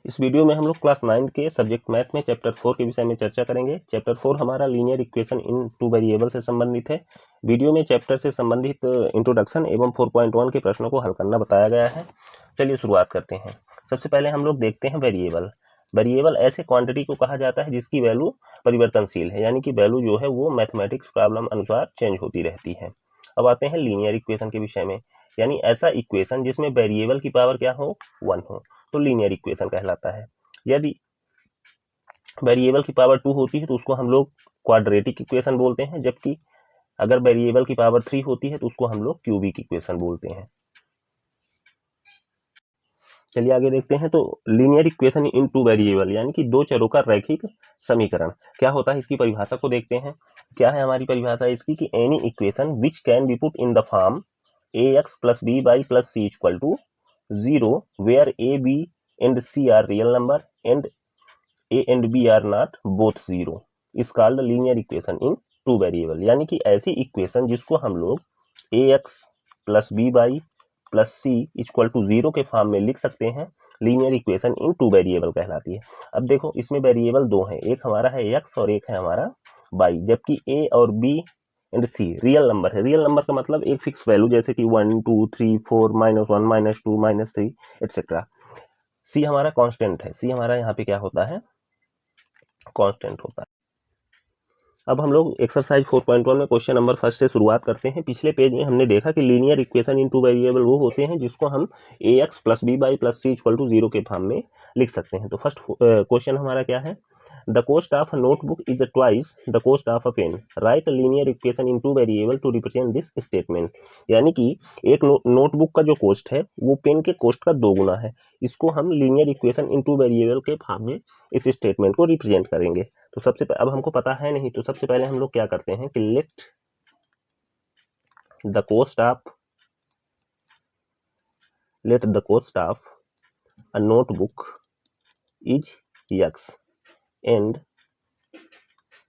इस वीडियो में हम लोग क्लास 9 के सब्जेक्ट मैथ में चैप्टर 4 के विषय में चर्चा करेंगे। चैप्टर 4 हमारा linear equation in two variable से संबंधित है। वीडियो में चैप्टर से संबंधित इंट्रोडक्शन एवं 4.1 के प्रश्नों को हल करना बताया गया है। चलिए शुरुआत करते हैं। सबसे पहले हम लोग देखते हैं वेरिएबल। वेरिएबल ऐसे क्वांटिटी को कहा जाता है जिसकी वैल्यू परिवर्तनशील है, यानी कि वैल्यू जो है वो मैथमेटिक्स प्रॉब्लम अनुसार चेंज होती रहती है। अब आते हैं लीनियर इक्वेशन के विषय में, यानी ऐसा इक्वेशन जिसमें वेरिएबल की पावर क्या हो, 1 हो, तो लीनियर इक्वेशन कहलाता है। यदि वेरिएबल की पावर 2 होती है तो उसको हम लोग क्वाड्रेटिक इक्वेशन बोलते हैं, जबकि अगर वेरिएबल की पावर 3 होती है तो उसको हम लोग क्यूबिक इक्वेशन बोलते हैं। चलिए आगे देखते हैं। तो linear equation in two variable, यानी कि दो चरों का रैखिक समीकरण क्या होता है, इसकी परिभाषा को देखते हैं। क्या है हमारी परिभाषा इसकी कि any equation which can be put in the form ax plus by plus c equal to 0 where a, b and c are real number and a and b are not both 0 is called linear equation in two variable। यानी कि ऐसी equation जिसको हम लोग ax plus by plus c equal to 0 के form में लिख सकते हैं, linear equation in two variable कहलाती है। अब देखो इसमें वेरिएबल दो हैं, एक हमारा है x और एक है हमारा y, जबकि a और b and C real number है। रियल नंबर का मतलब एक फिक्स वैल्यू, जैसे कि 1 2 3 4 -1 -2 -3 एटसेट्रा। सी हमारा कांस्टेंट है, सी हमारा यहाँ पे क्या होता है, कांस्टेंट होता है। अब हम लोग एक्सरसाइज 4.1 में क्वेश्चन नंबर फर्स्ट से शुरुआत करते हैं। पिछले पेज में हमने देखा कि linear equation in two variable वो होते हैं जिसको हम ax plus by plus c equal to 0 के फॉर्म में लिख सकते हैं। तो फर्स्ट क्वेश्चन हमारा क्या है, the cost of notebook is twice the cost of a pen, write linear equation in two variable to represent this statement. यानी कि एक नोटबुक का जो कॉस्ट है वो पेन के कॉस्ट का 2 गुना है, इसको हम linear equation in two variable के फॉर्म में इस स्टेटमेंट को रिप्रेजेंट करेंगे। तो सबसे अब हमको पता है नहीं, तो सबसे पहले हम लोग क्या करते हैं कि let the cost of a notebook is x and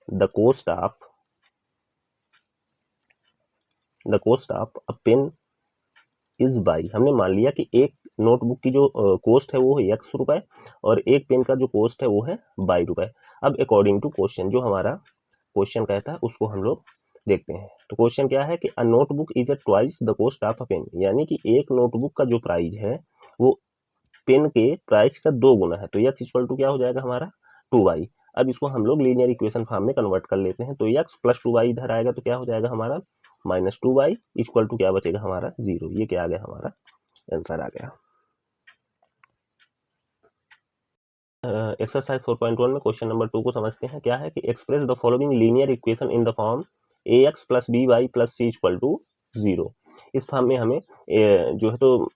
the cost of a pen is Y. हमने मान लिया कि एक नोटबुक की जो कॉस्ट है वो है x रुपए और एक पेन का जो कॉस्ट है वो है बाई रुपए। अब अकॉर्डिंग टू क्वेश्चन, जो हमारा क्वेश्चन कहता है उसको हम लोग देखते हैं। तो क्वेश्चन क्या है कि a notebook is a twice the cost of a pen, यानी कि एक नोटबुक का जो प्राइस है वो पेन के प्राइस का 2 गुना है। तो x इक्वल टू क्या हो जाएगा हमारा 2y। अब इसको हम लोग लीनियर इक्वेशन फॉर्म में कन्वर्ट कर लेते हैं। तो x प्लस 2y इधर आएगा तो क्या हो जाएगा हमारा -2y इक्वल टू क्या बचेगा हमारा 0। ये क्या आ गया हमारा आंसर आ गया। एक्सरसाइज 4.1 में क्वेश्चन नंबर 2 को समझते हैं। क्या है कि express the following linear equation in the form ax plus by plus c equal to 0। इस फॉर्म में हमें जो है तो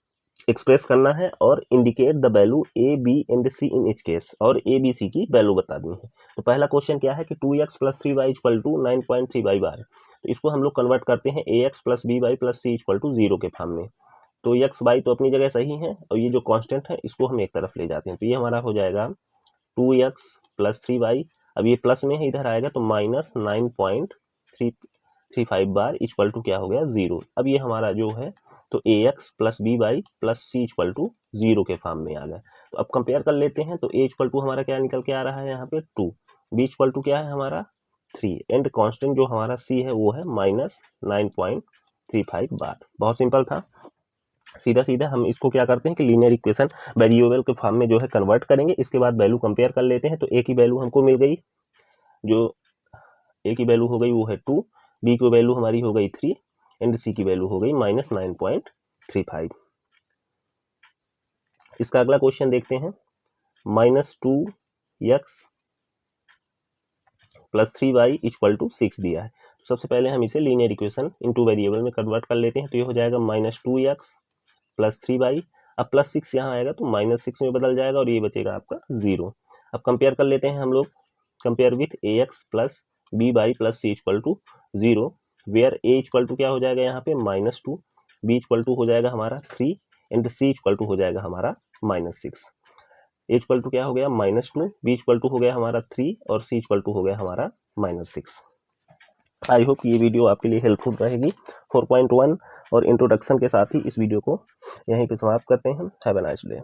एक्सप्रेस करना है और indicate the value a b and c in each case, और a b c की वैल्यू बता दी है। तो पहला क्वेश्चन क्या है कि 2x plus 3y equal to 9.3 बार। तो इसको हम लोग कन्वर्ट करते हैं ax plus by plus c equal to 0 के फॉर्म में। तो x y तो अपनी जगह सही है और ये जो कांस्टेंट है इसको हम एक तरफ ले जाते हैं। तो ये हमारा हो जाएगा 2x प्लस 3y। अब ये प्लस में है, इधर आएगा तो -9.335 बार इक्वल टू क्या हो गया 0। अब ये हमारा जो है तो ax plus B Y plus C equal to 0 के फॉर्म में आ गया। तो अब कंपेयर कर लेते हैं। तो a इक्वल टू हमारा क्या निकल के आ रहा है यहाँ पे 2, b इक्वल टू क्या है हमारा 3 एंड कांस्टेंट जो हमारा c है वो है -9.35 बार। बहुत सिंपल था। सीधा सीधा हम इसको क्या करते हैं कि लीनियर इक्वेशन वेरिएबल के फॉर्म में जो है कन्वर्ट करेंगे। इसके बाद वैल्यू कंपेयर कर लेते हैं। तो ए की वैल्यू हमको मिल गई, जो ए की वैल्यू हो गई वो है 2, बी की वैल्यू हमारी हो गई 3 एंड सी की वैल्यू हो गई -9.35। इसका अगला क्वेश्चन देखते हैं। -2x plus 3y equal to 6 दिया है। तो सबसे पहले हम इसे लीनियर इक्वेशन इनटू वेरिएबल में कन्वर्ट कर लेते हैं। तो ये हो जाएगा -2x प्लस 3y। अब प्लस 6 यहाँ आएगा तो -6 में बदल जाएगा और ये बचेगा आपका 0। अब कंपेयर कर लेते हैं हम लोग, compare with ax plus B Y plus C equal to 0, where a equal to क्या हो जाएगा यहाँ पे -2, b इक्वल टू हो जाएगा हमारा 3 एंड c इक्वल टू हो जाएगा हमारा -6। a इक्वल टू क्या हो गया -2, b इक्वल टू हो गया हमारा 3 और c इक्वल टू हो गया हमारा -6। आई होप ये वीडियो आपके लिए हेल्पफुल रहेगी। 4.1 और इंट्रोडक्शन के साथ ही इस वीडियो को यहीं पे समाप्त करते हैं। Have a nice day.